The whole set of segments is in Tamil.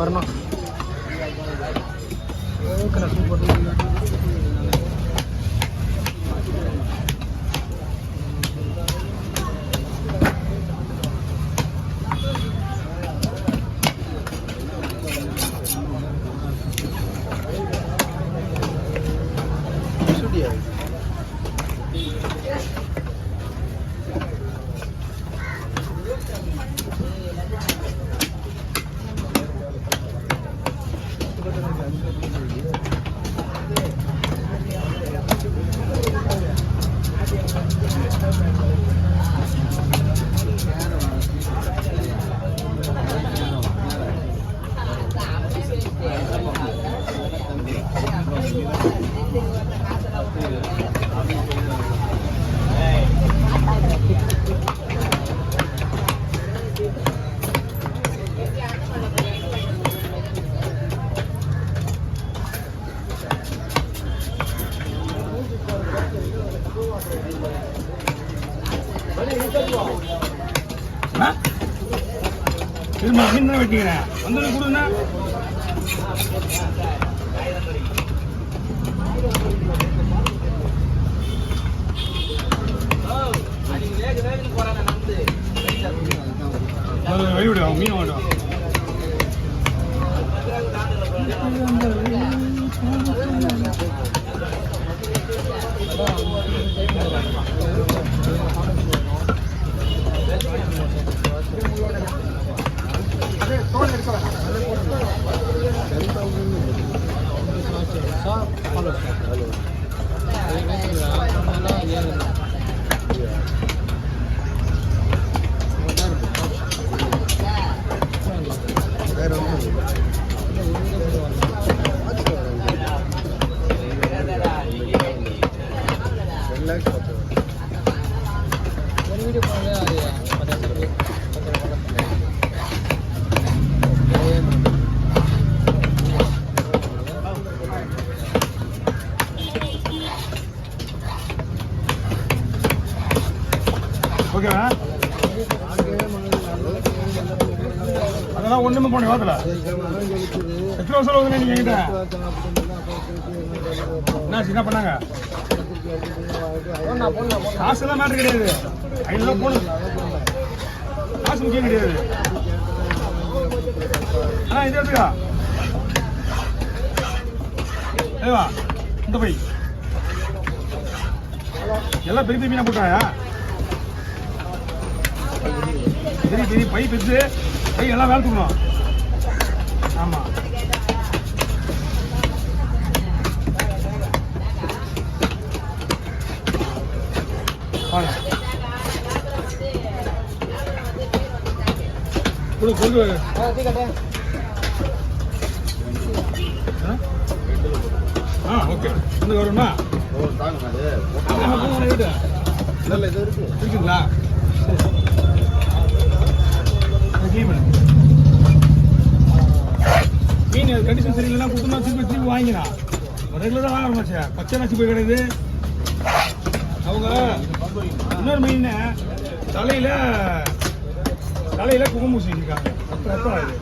வரணும். Okay super. மீன் தான் வெட்டிக்கிறேன் வந்து கொடுங்க. வழிவிடுவோம் மீன் வாடுவோம். ஓகேவா? அதெல்லாம் ஒண்ணுமே போன வாரத்தில் எத்தனை வருஷம் சொல்லுங்க நீங்க என்கிட்ட என்ன பண்ணாங்க? காசு எல்லாம் மேட்டர் கிடையாது. 500 போகணும், காசு முக்கியம் கிடையாது. ஆனா இது எடுத்துக்கா ஏவா இந்த பை எல்லாம் பெரிய மீனா போட்டாயா? பெரிய பெரிய பை பெருசு பை எல்லாம் வேலை தூக்கணும். ஆமா கொண்டு ஓகே வந்து வருமா இருக்குங்களா? மீன் கண்டிஷன் சரியில்லைன்னா கொடுத்தோம்னா திருப்பி வாங்கிக்கலாம். ரெகுலராக வாங்க ஆரம்பிச்சா பச்சை நச்சு போய் கிடையாது. அவங்க இன்னொரு மீன் தலையில குங்குமூசி இருக்காங்க. இது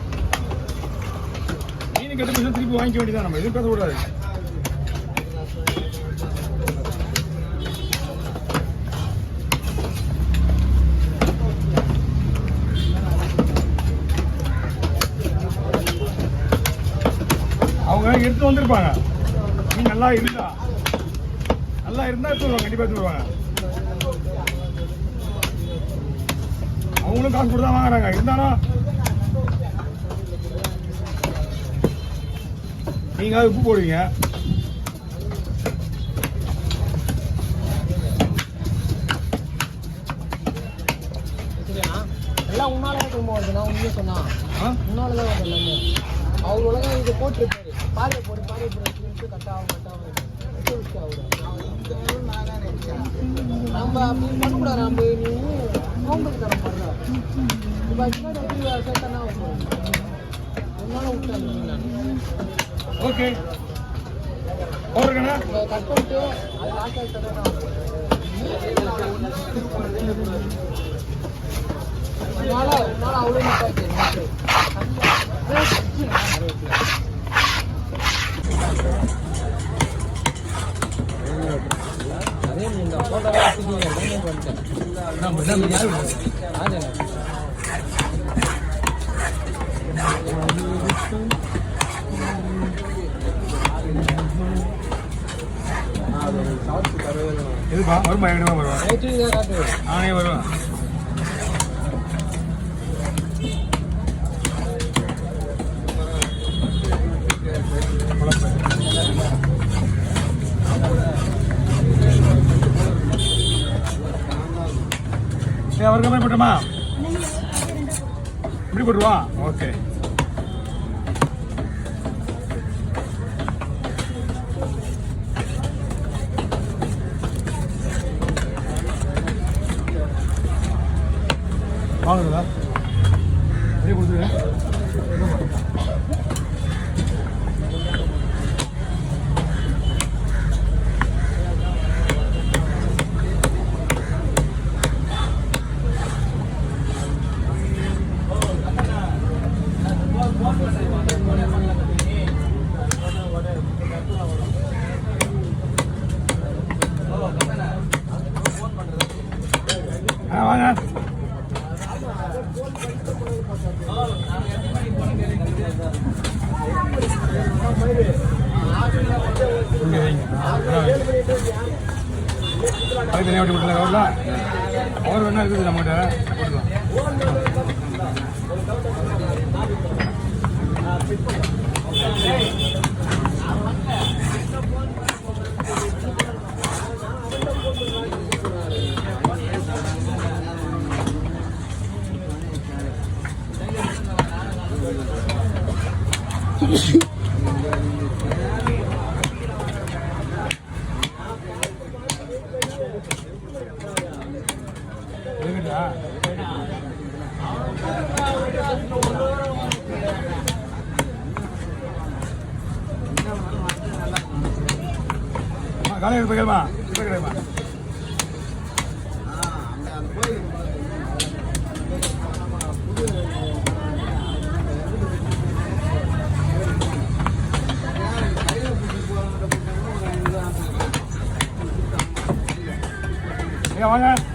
மீன் கெட்ட போய் திருப்பி வாங்கிக்க வேண்டியதான். நம்ம எதுவும் பேசக்கூடாது. அவங்க எடுத்து வந்திருப்பாங்க. மீன் நல்லா இருந்தா எடுத்து வருவாங்க. கண்டிப்பா எடுத்து வருவாங்க. அவங்களும் காசு கொடுத்து தான் வாங்குறாங்க. இருந்தாலும் நீங்க உப்பு போடுவீங்க. எல்லாம் உன்னாலே திரும்ப வருது. நான் உண்மையை சொன்னா உன்னாலதான் வருது எல்லாமே. அவர் உலகம் இதை போட்டுருப்பாரு. பாரியை போடு கட்டாக நம்ம அப்படி பண்ணக்கூடாது. நம்ம நீ நோம்புக்கு தர பாருங்க. இப்போ சேர்த்தனா உன்னால விட்டாங்க. ஓகே கட் பண்ணிட்டு அது லாஸ்ட் உன்னால அவ்வளோ எதுப்பா வருமா எங்கடா வருவா நானே வருவேன் அவர் கம்மி போட்டோமா இப்படி போட்டுருவா ஓகே வாங்குதா அப்படியே கொடுத்துருங்க வாங்க அது தனியாக வட்டி போட்டுல அவர் வேணா இருக்குது நம்மகிட்ட போட்டுக்கலாம் காலையில் போய்க்கலாமா இப்போ கிடையாதுமா வாங்க